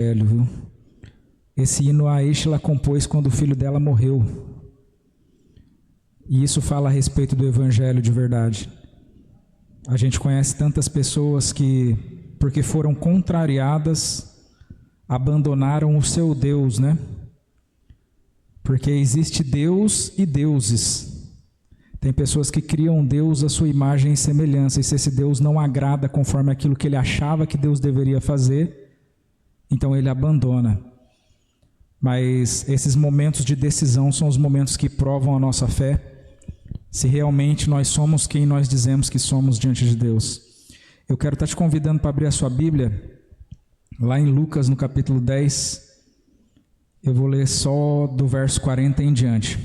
Viu? Esse hino a Estela compôs quando o filho dela morreu. E isso fala a respeito do evangelho de verdade. A gente conhece tantas pessoas que, porque foram contrariadas, abandonaram o seu Deus, né? Porque existe Deus e deuses. Tem pessoas que criam Deus à sua imagem e semelhança, e se esse Deus não agrada conforme aquilo que ele achava que Deus deveria fazer, então ele abandona. Mas esses momentos de decisão são os momentos que provam a nossa fé, se realmente nós somos quem nós dizemos que somos diante de Deus. Eu quero estar te convidando para abrir a sua Bíblia, lá em Lucas, no capítulo 10, eu vou ler só do verso 40 em diante.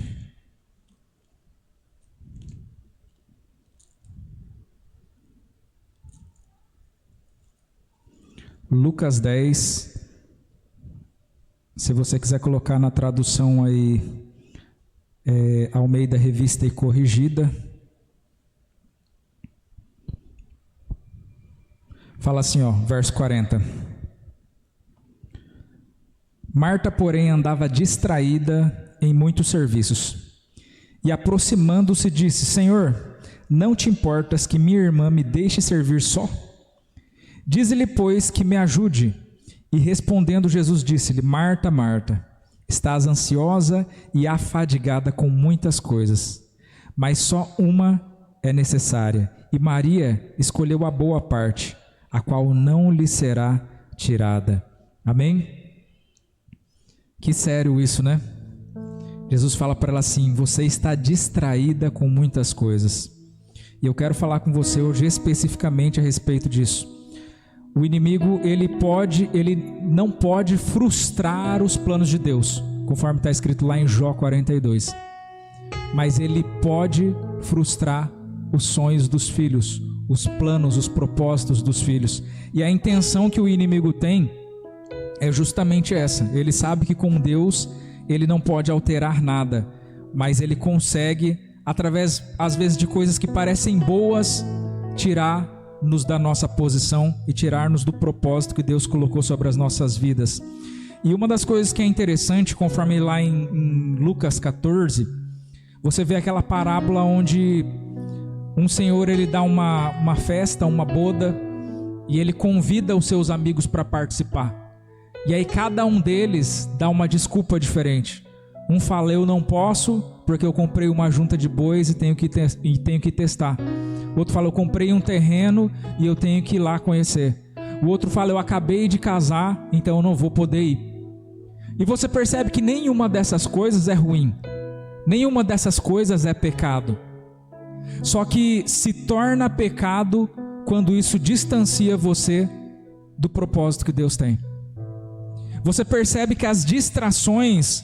Lucas 10, se você quiser colocar na tradução aí, Almeida Revista e Corrigida, fala assim, verso 40. Marta, porém, andava distraída em muitos serviços, e aproximando-se disse: Senhor, não te importas que minha irmã me deixe servir só? Dize-lhe, pois, que me ajude. E respondendo Jesus disse-lhe: Marta, Marta, estás ansiosa e afadigada com muitas coisas, mas só uma é necessária, e Maria escolheu a boa parte, a qual não lhe será tirada. Amém? Que sério isso, né? Jesus fala para ela assim: você está distraída com muitas coisas. E eu quero falar com você hoje especificamente a respeito disso. O inimigo, ele não pode frustrar os planos de Deus, conforme está escrito lá em Jó 42. Mas ele pode frustrar os sonhos dos filhos, os planos, os propósitos dos filhos. E a intenção que o inimigo tem é justamente essa. Ele sabe que com Deus ele não pode alterar nada, mas ele consegue, através, às vezes, de coisas que parecem boas, tirar-nos da nossa posição e tirar-nos do propósito que Deus colocou sobre as nossas vidas. E uma das coisas que é interessante, conforme lá em Lucas 14, você vê aquela parábola onde um senhor, ele dá uma festa, uma boda, e ele convida os seus amigos para participar. E aí cada um deles dá uma desculpa diferente. Um fala: eu não posso porque eu comprei uma junta de bois e tenho que testar. O outro fala: eu comprei um terreno e eu tenho que ir lá conhecer. O outro fala: eu acabei de casar, então eu não vou poder ir. E você percebe que nenhuma dessas coisas é ruim. Nenhuma dessas coisas é pecado. Só que se torna pecado quando isso distancia você do propósito que Deus tem. Você percebe que as distrações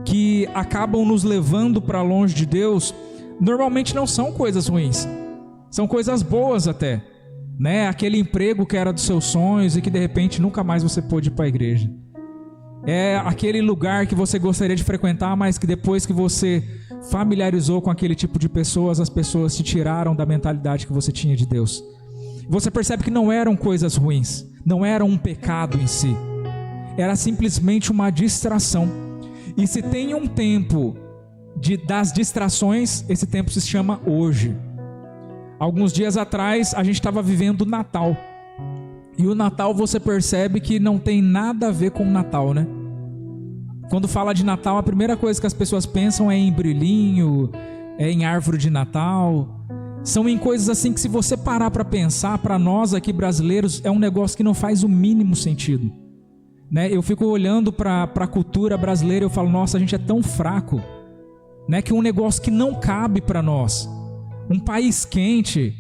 que acabam nos levando para longe de Deus, normalmente não são coisas ruins. São coisas boas até, né? Aquele emprego que era dos seus sonhos e que de repente nunca mais você pôde ir para a igreja. É aquele lugar que você gostaria de frequentar, mas que depois que você familiarizou com aquele tipo de pessoas, as pessoas te tiraram da mentalidade que você tinha de Deus. Você percebe que não eram coisas ruins, não era um pecado em si. Era simplesmente uma distração. E se tem um tempo das distrações, esse tempo se chama hoje. Alguns dias atrás a gente estava vivendo o Natal. E o Natal você percebe que não tem nada a ver com o Natal, né? Quando fala de Natal, a primeira coisa que as pessoas pensam é em brilhinho, é em árvore de Natal. São em coisas assim que, se você parar para pensar, para nós aqui brasileiros, é um negócio que não faz o mínimo sentido. Né? Eu fico olhando para a cultura brasileira e eu falo: nossa, a gente é tão fraco, né? Que um negócio que não cabe para nós, um país quente,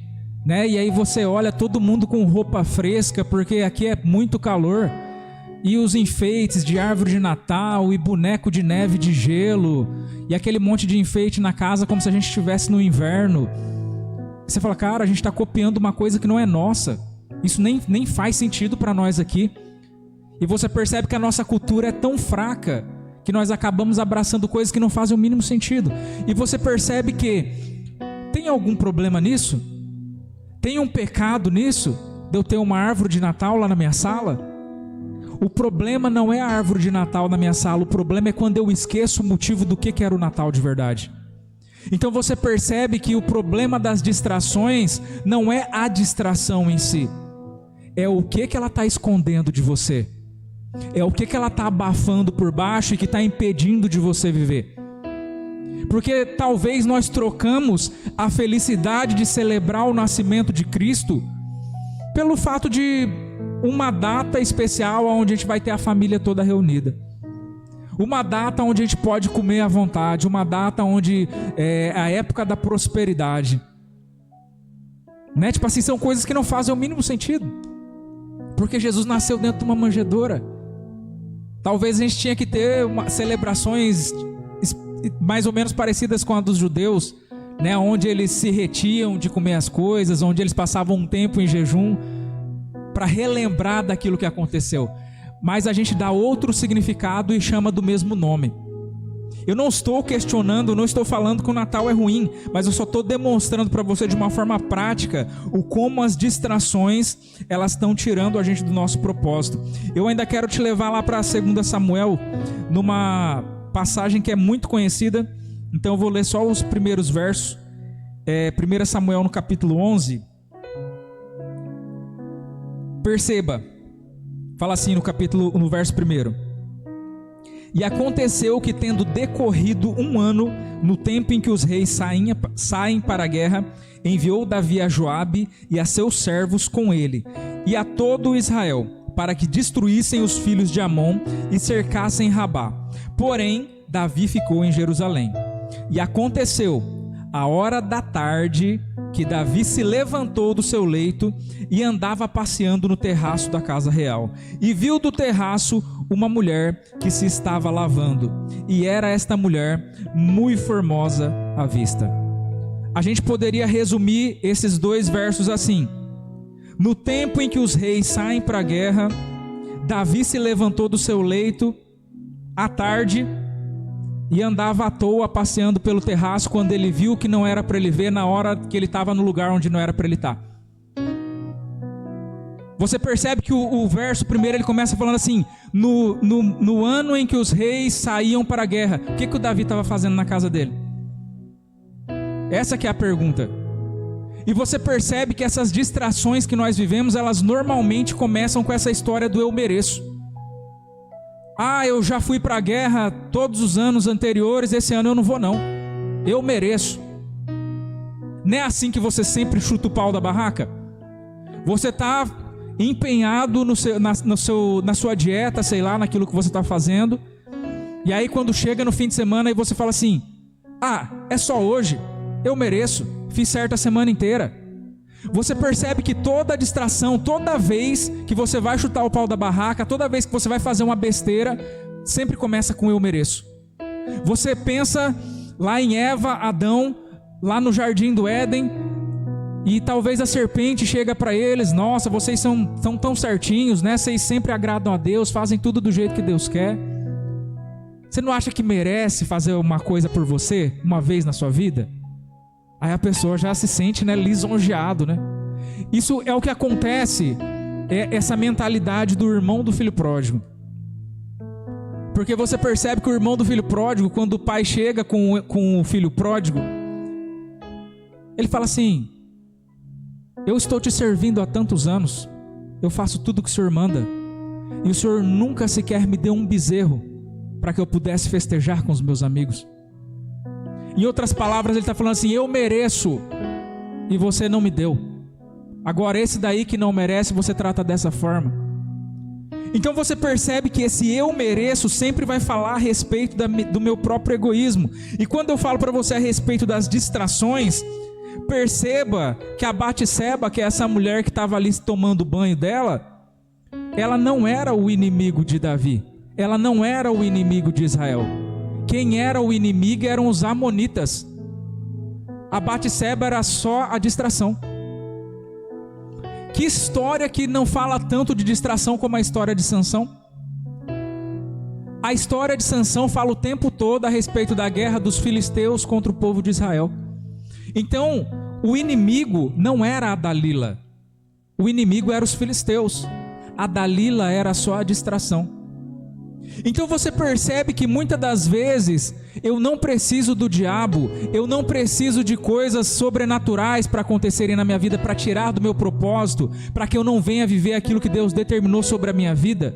né? E aí você olha todo mundo com roupa fresca porque aqui é muito calor, e os enfeites de árvore de Natal e boneco de neve de gelo e aquele monte de enfeite na casa como se a gente estivesse no inverno. Você fala: cara, a gente está copiando uma coisa que não é nossa, isso nem faz sentido para nós aqui. E você percebe que a nossa cultura é tão fraca que nós acabamos abraçando coisas que não fazem o mínimo sentido. E você percebe que tem algum problema nisso? Tem um pecado nisso? De eu ter uma árvore de Natal lá na minha sala? O problema não é a árvore de Natal na minha sala, o problema é quando eu esqueço o motivo do que era o Natal de verdade. Então você percebe que o problema das distrações não é a distração em si, é o que ela está escondendo de você, é o que ela está abafando por baixo e que está impedindo de você viver. Porque talvez nós trocamos a felicidade de celebrar o nascimento de Cristo pelo fato de uma data especial onde a gente vai ter a família toda reunida. Uma data onde a gente pode comer à vontade, uma data onde é a época da prosperidade. Né? Tipo assim, são coisas que não fazem o mínimo sentido. Porque Jesus nasceu dentro de uma manjedoura. Talvez a gente tinha que ter celebrações mais ou menos parecidas com a dos judeus, né? Onde eles se retiam de comer as coisas, onde eles passavam um tempo em jejum para relembrar daquilo que aconteceu. Mas a gente dá outro significado e chama do mesmo nome. Eu não estou questionando, não estou falando que o Natal é ruim, mas eu só estou demonstrando para você de uma forma prática o como as distrações elas estão tirando a gente do nosso propósito. Eu ainda quero te levar lá para 2 Samuel, numa passagem que é muito conhecida, então eu vou ler só os primeiros versos. 1 Samuel no capítulo 11. Perceba, fala assim no verso 1. E aconteceu que, tendo decorrido um ano, no tempo em que os reis saem para a guerra, enviou Davi a Joabe e a seus servos com ele, e a todo Israel, para que destruíssem os filhos de Amon e cercassem Rabá. Porém, Davi ficou em Jerusalém. E aconteceu, à hora da tarde, que Davi se levantou do seu leito e andava passeando no terraço da casa real. E viu do terraço uma mulher que se estava lavando. E era esta mulher muito formosa à vista. A gente poderia resumir esses dois versos assim: no tempo em que os reis saem para a guerra, Davi se levantou do seu leito à tarde e andava à toa passeando pelo terraço quando ele viu que não era para ele ver, na hora que ele estava no lugar onde não era para ele estar. Você percebe que o verso primeiro ele começa falando assim: no ano em que os reis saíam para a guerra. O que o Davi estava fazendo na casa dele? Essa que é a pergunta. E você percebe que essas distrações que nós vivemos, elas normalmente começam com essa história do eu mereço. Ah, eu já fui para a guerra todos os anos anteriores, esse ano eu não vou não. Eu mereço. Não é assim que você sempre chuta o pau da barraca? Você está empenhado na sua dieta, sei lá, naquilo que você está fazendo. E aí quando chega no fim de semana e você fala assim: ah, é só hoje, eu mereço, fiz certo a semana inteira. Você percebe que toda distração, toda vez que você vai chutar o pau da barraca, toda vez que você vai fazer uma besteira, sempre começa com eu mereço. Você pensa lá em Eva, Adão, lá no jardim do Éden, e talvez a serpente chega para eles: nossa, vocês são tão certinhos, né? Vocês sempre agradam a Deus, fazem tudo do jeito que Deus quer. Você não acha que merece fazer uma coisa por você, uma vez na sua vida? Aí a pessoa já se sente, né, lisonjeado, né? Isso é o que acontece, é essa mentalidade do irmão do filho pródigo. Porque você percebe que o irmão do filho pródigo, quando o pai chega com o filho pródigo, ele fala assim: eu estou te servindo há tantos anos, eu faço tudo o que o senhor manda, e o senhor nunca sequer me deu um bezerro para que eu pudesse festejar com os meus amigos. Em outras palavras, ele está falando assim: eu mereço e você não me deu. Agora esse daí que não merece, você trata dessa forma. Então você percebe que esse eu mereço sempre vai falar a respeito do meu próprio egoísmo. E quando eu falo para você a respeito das distrações, perceba que a Batseba, que é essa mulher que estava ali tomando o banho dela, ela não era o inimigo de Davi, ela não era o inimigo de Israel. Quem era o inimigo eram os amonitas. A Batseba era só a distração. Que história que não fala tanto de distração como a história de Sansão? A história de Sansão fala o tempo todo a respeito da guerra dos filisteus contra o povo de Israel. Então, o inimigo não era a Dalila. O inimigo era os filisteus. A Dalila era só a distração. Então você percebe que muitas das vezes eu não preciso do diabo, eu não preciso de coisas sobrenaturais para acontecerem na minha vida, para tirar do meu propósito, para que eu não venha viver aquilo que Deus determinou sobre a minha vida.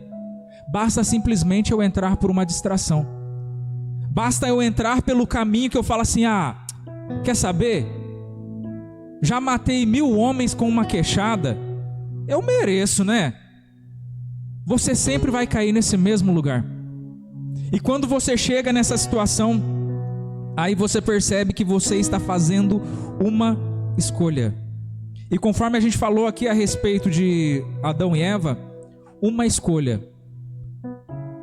Basta simplesmente eu entrar por uma distração. Basta eu entrar pelo caminho que eu falo assim: quer saber? Já matei 1000 homens com uma queixada, eu mereço, né? Você sempre vai cair nesse mesmo lugar. E quando você chega nessa situação, aí você percebe que você está fazendo uma escolha. E conforme a gente falou aqui a respeito de Adão e Eva, uma escolha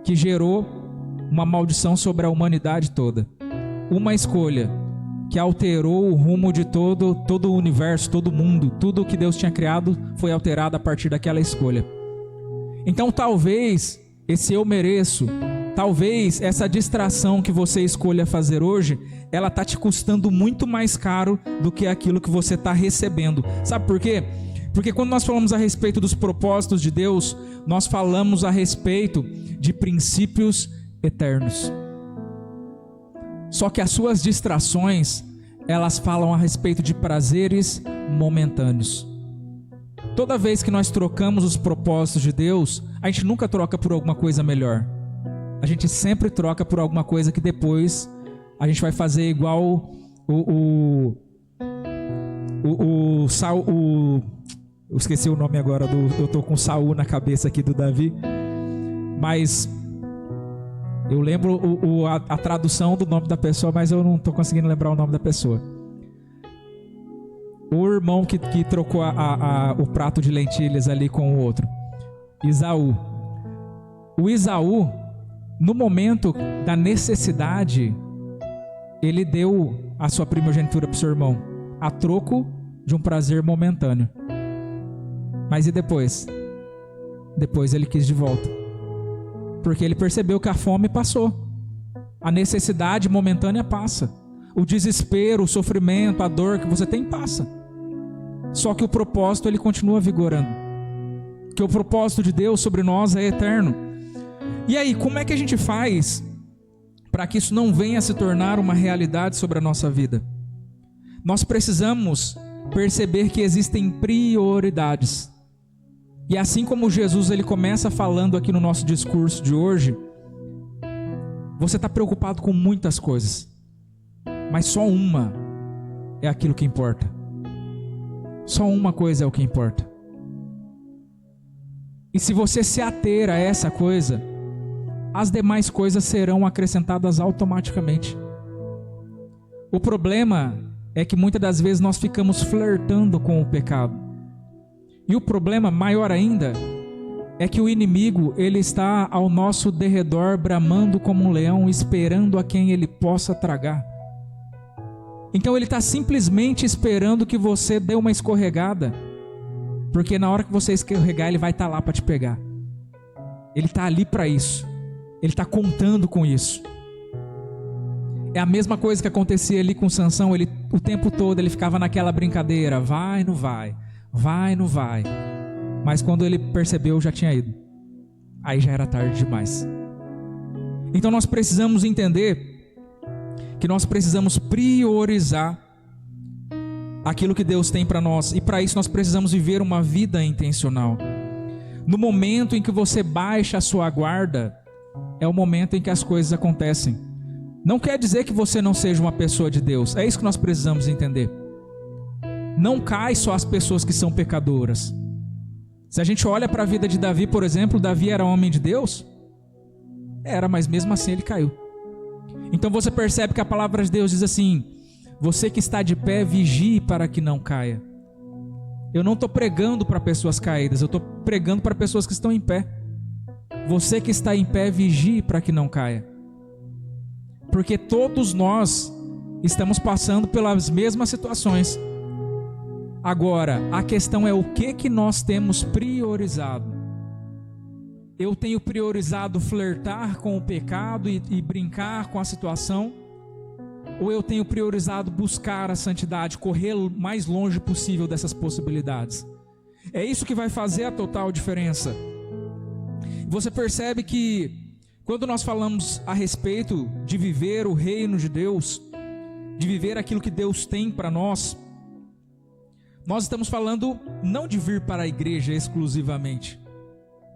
que gerou uma maldição sobre a humanidade toda. Uma escolha que alterou o rumo de todo o universo, todo o mundo. Tudo o que Deus tinha criado foi alterado a partir daquela escolha. Então talvez esse eu mereço, talvez essa distração que você escolha fazer hoje, ela está te custando muito mais caro do que aquilo que você está recebendo. Sabe por quê? Porque quando nós falamos a respeito dos propósitos de Deus, nós falamos a respeito de princípios eternos. Só que as suas distrações, elas falam a respeito de prazeres momentâneos. Toda vez que nós trocamos os propósitos de Deus, a gente nunca troca por alguma coisa melhor. A gente sempre troca por alguma coisa que depois a gente vai fazer igual eu esqueci o nome agora, eu tô com Saul na cabeça aqui do Davi, mas eu lembro a tradução do nome da pessoa, mas eu não tô conseguindo lembrar o nome da pessoa. O irmão que trocou o prato de lentilhas ali com o outro, Isaú. O Isaú, no momento da necessidade, ele deu a sua primogenitura para o seu irmão, a troco de um prazer momentâneo. Mas e depois? Depois ele quis de volta, porque ele percebeu que a fome passou, a necessidade momentânea passa, o desespero, o sofrimento, a dor que você tem passa. Só que o propósito ele continua vigorando, que o propósito de Deus sobre nós é eterno. E aí, como é que a gente faz para que isso não venha a se tornar uma realidade sobre a nossa vida? Nós precisamos perceber que existem prioridades. E assim como Jesus ele começa falando aqui no nosso discurso de hoje, você está preocupado com muitas coisas, mas só uma é aquilo que importa. Só uma coisa é o que importa. E se você se ater a essa coisa, as demais coisas serão acrescentadas automaticamente. O problema é que muitas das vezes nós ficamos flertando com o pecado. E o problema maior ainda é que o inimigo ele está ao nosso derredor bramando como um leão, esperando a quem ele possa tragar. Então ele está simplesmente esperando que você dê uma escorregada, porque na hora que você escorregar ele vai estar lá para te pegar. Ele está ali para isso, ele está contando com isso. É a mesma coisa que acontecia ali com Sansão. Ele, o tempo todo ele ficava naquela brincadeira, vai, não vai, vai, não vai. Mas quando ele percebeu já tinha ido, aí já era tarde demais. Então nós precisamos entender que nós precisamos priorizar aquilo que Deus tem para nós, e para isso nós precisamos viver uma vida intencional. No momento em que você baixa a sua guarda, é o momento em que as coisas acontecem. Não quer dizer que você não seja uma pessoa de Deus, é isso que nós precisamos entender. Não cai só as pessoas que são pecadoras. Se a gente olha para a vida de Davi, por exemplo, Davi era homem de Deus? Era, mas mesmo assim ele caiu. Então você percebe que a palavra de Deus diz assim: você que está de pé, vigie para que não caia. Eu não estou pregando para pessoas caídas, eu estou pregando para pessoas que estão em pé. Você que está em pé, vigie para que não caia. Porque todos nós estamos passando pelas mesmas situações. Agora, a questão é o que nós temos priorizado. Eu tenho priorizado flertar com o pecado e brincar com a situação? Ou eu tenho priorizado buscar a santidade, correr o mais longe possível dessas possibilidades? É isso que vai fazer a total diferença. Você percebe que quando nós falamos a respeito de viver o reino de Deus, de viver aquilo que Deus tem para nós estamos falando não de vir para a igreja exclusivamente.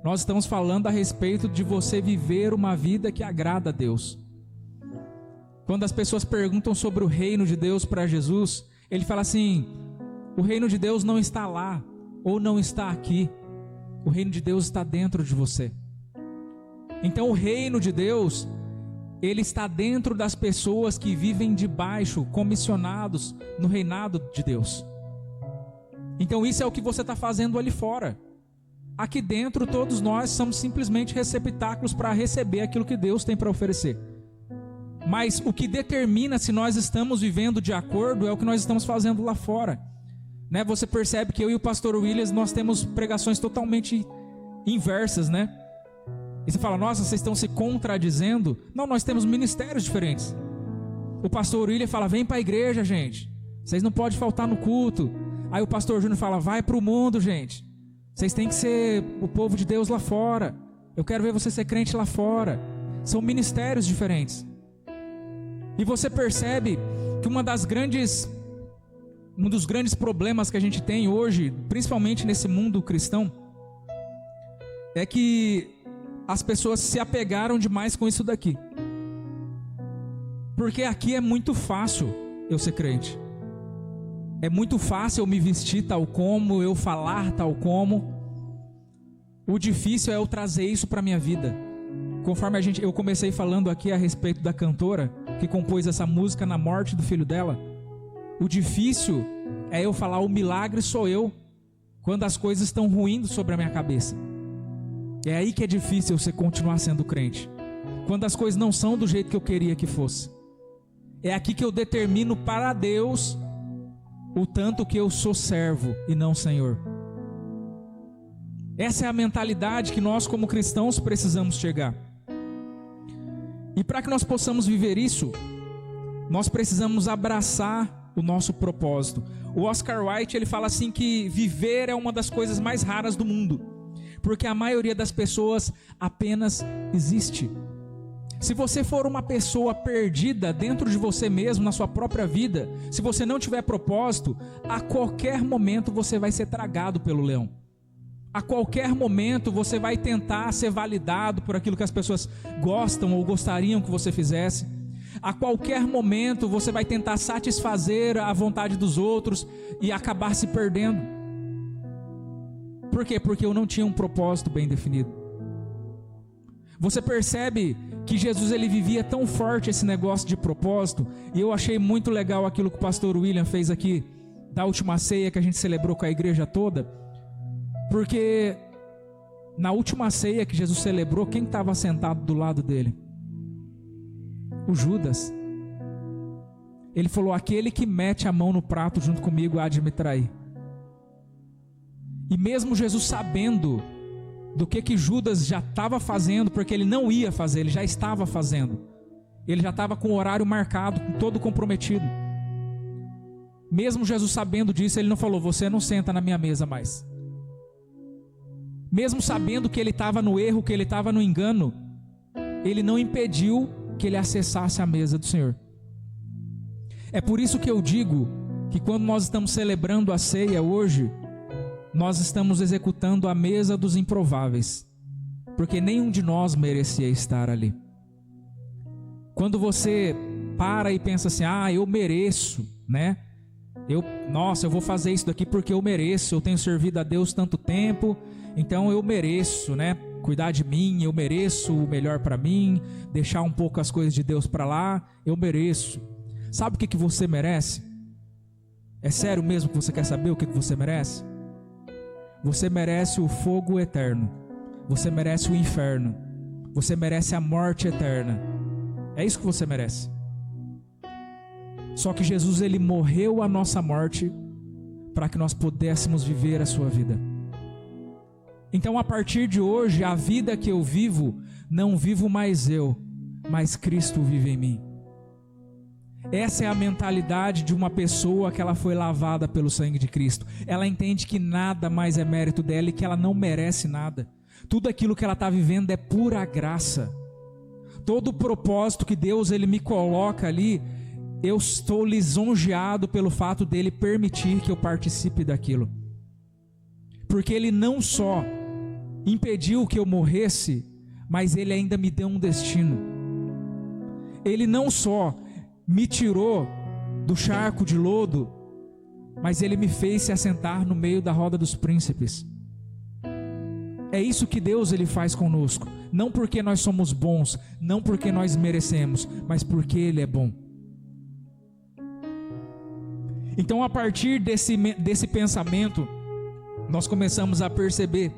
Nós estamos falando a respeito de você viver uma vida que agrada a Deus. Quando as pessoas perguntam sobre o reino de Deus para Jesus, ele fala assim: o reino de Deus não está lá, ou não está aqui. O reino de Deus está dentro de você. Então o reino de Deus, ele está dentro das pessoas que vivem debaixo, comissionados no reinado de Deus. Então isso é o que você está fazendo ali fora. Aqui dentro todos nós somos simplesmente receptáculos para receber aquilo que Deus tem para oferecer. Mas o que determina se nós estamos vivendo de acordo é o que nós estamos fazendo lá fora. Né? Você percebe que eu e o pastor Williams, nós temos pregações totalmente inversas, né? E você fala: nossa, vocês estão se contradizendo? Não, nós temos ministérios diferentes. O pastor William fala: vem para a igreja, gente. Vocês não podem faltar no culto. Aí o pastor Júnior fala: vai para o mundo, gente. Vocês têm que ser o povo de Deus lá fora. Eu quero ver você ser crente lá fora. São ministérios diferentes. E você percebe que um dos grandes problemas que a gente tem hoje, principalmente nesse mundo cristão, é que as pessoas se apegaram demais com isso daqui. Porque aqui é muito fácil eu ser crente. É muito fácil eu me vestir tal como, eu falar tal como. O difícil é eu trazer isso para a minha vida. Conforme eu comecei falando aqui a respeito da cantora que compôs essa música na morte do filho dela. O difícil é eu falar: o milagre sou eu, quando as coisas estão ruindo sobre a minha cabeça. É aí que é difícil você continuar sendo crente. Quando as coisas não são do jeito que eu queria que fosse. É aqui que eu determino para Deus o tanto que eu sou servo e não senhor. Essa é a mentalidade que nós como cristãos precisamos chegar. E para que nós possamos viver isso, nós precisamos abraçar o nosso propósito. O Oscar Wilde, ele fala assim que viver é uma das coisas mais raras do mundo, porque a maioria das pessoas apenas existe. Se você for uma pessoa perdida dentro de você mesmo, na sua própria vida, se você não tiver propósito, a qualquer momento você vai ser tragado pelo leão. A qualquer momento você vai tentar ser validado por aquilo que as pessoas gostam ou gostariam que você fizesse. A qualquer momento você vai tentar satisfazer a vontade dos outros e acabar se perdendo. Por quê? Porque eu não tinha um propósito bem definido. Você percebe que Jesus, ele vivia tão forte esse negócio de propósito, e eu achei muito legal aquilo que o pastor William fez aqui, da última ceia que a gente celebrou com a igreja toda, porque na última ceia que Jesus celebrou, quem estava sentado do lado dele? O Judas. Ele falou: aquele que mete a mão no prato junto comigo há de me trair. E mesmo Jesus sabendo do que Judas já estava fazendo, porque ele não ia fazer, ele já estava fazendo. Ele já estava com o horário marcado, todo comprometido. Mesmo Jesus sabendo disso, ele não falou: você não senta na minha mesa mais. Mesmo sabendo que ele estava no erro, que ele estava no engano, ele não impediu que ele acessasse a mesa do Senhor. É por isso que eu digo que quando nós estamos celebrando a ceia hoje, nós estamos executando a mesa dos improváveis, porque nenhum de nós merecia estar ali. Quando você para e pensa assim: eu mereço, né? Eu vou fazer isso daqui porque eu mereço, eu tenho servido a Deus tanto tempo, então eu mereço, né? Cuidar de mim, eu mereço o melhor para mim, deixar um pouco as coisas de Deus para lá, eu mereço. Sabe o que você merece? É sério mesmo que você quer saber o que você merece? Você merece o fogo eterno. Você merece o inferno. Você merece a morte eterna. É isso que você merece. Só que Jesus, ele morreu a nossa morte para que nós pudéssemos viver a sua vida. Então, a partir de hoje, a vida que eu vivo, não vivo mais eu, mas Cristo vive em mim. Essa é a mentalidade de uma pessoa que ela foi lavada pelo sangue de Cristo. Ela entende que nada mais é mérito dela e que ela não merece nada. Tudo aquilo que ela está vivendo é pura graça. Todo o propósito que Deus ele me coloca ali, eu estou lisonjeado pelo fato dele permitir que eu participe daquilo. Porque ele não só impediu que eu morresse, mas ele ainda me deu um destino. Ele não só me tirou do charco de lodo, mas ele me fez se assentar no meio da roda dos príncipes. É isso que Deus ele faz conosco, não porque nós somos bons, não porque nós merecemos, mas porque ele é bom. Então, a partir desse pensamento, nós começamos a perceber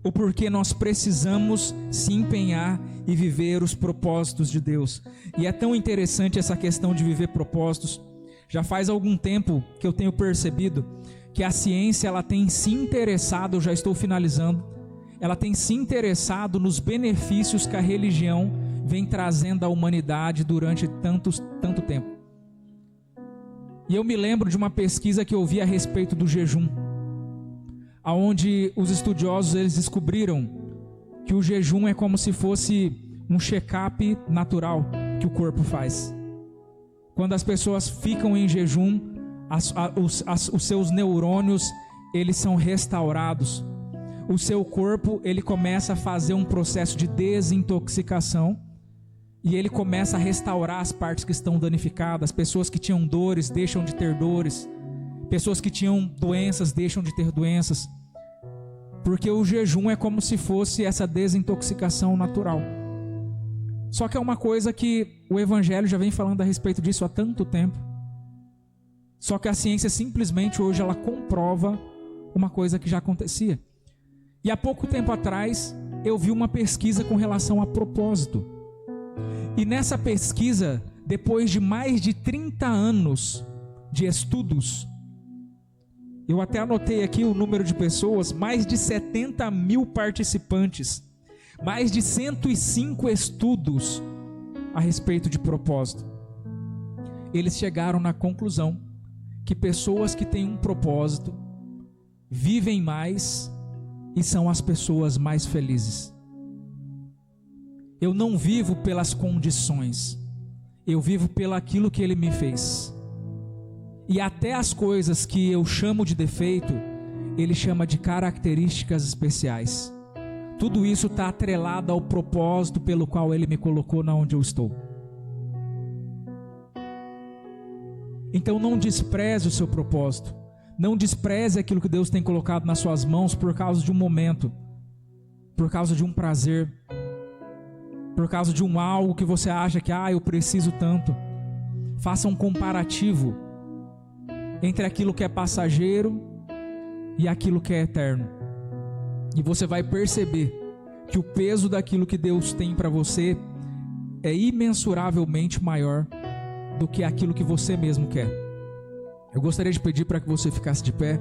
o porquê nós precisamos se empenhar e viver os propósitos de Deus. E é tão interessante essa questão de viver propósitos. Já faz algum tempo que eu tenho percebido que a ciência ela tem se interessado, eu já estou finalizando, ela tem se interessado nos benefícios que a religião vem trazendo à humanidade durante tanto tempo. E eu me lembro de uma pesquisa que eu vi a respeito do jejum, aonde os estudiosos eles descobriram que o jejum é como se fosse um check-up natural que o corpo faz. Quando as pessoas ficam em jejum, os seus neurônios eles são restaurados. O seu corpo ele começa a fazer um processo de desintoxicação e ele começa a restaurar as partes que estão danificadas. Pessoas que tinham dores deixam de ter dores. Pessoas que tinham doenças deixam de ter doenças. Porque o jejum é como se fosse essa desintoxicação natural. Só que é uma coisa que o Evangelho já vem falando a respeito disso há tanto tempo. Só que a ciência simplesmente hoje ela comprova uma coisa que já acontecia. E há pouco tempo atrás eu vi uma pesquisa com relação a propósito. E nessa pesquisa, depois de mais de 30 anos de estudos, eu até anotei aqui o número de pessoas, mais de 70 mil participantes, mais de 105 estudos a respeito de propósito. Eles chegaram na conclusão que pessoas que têm um propósito vivem mais e são as pessoas mais felizes. Eu não vivo pelas condições, eu vivo pelo aquilo que Ele me fez. E até as coisas que eu chamo de defeito, Ele chama de características especiais. Tudo isso está atrelado ao propósito pelo qual Ele me colocou na onde eu estou. Então não despreze o seu propósito. Não despreze aquilo que Deus tem colocado nas suas mãos por causa de um momento, por causa de um prazer, por causa de um algo que você acha que eu preciso tanto. Faça um comparativo entre aquilo que é passageiro e aquilo que é eterno. E você vai perceber que o peso daquilo que Deus tem para você é imensuravelmente maior do que aquilo que você mesmo quer. Eu gostaria de pedir para que você ficasse de pé.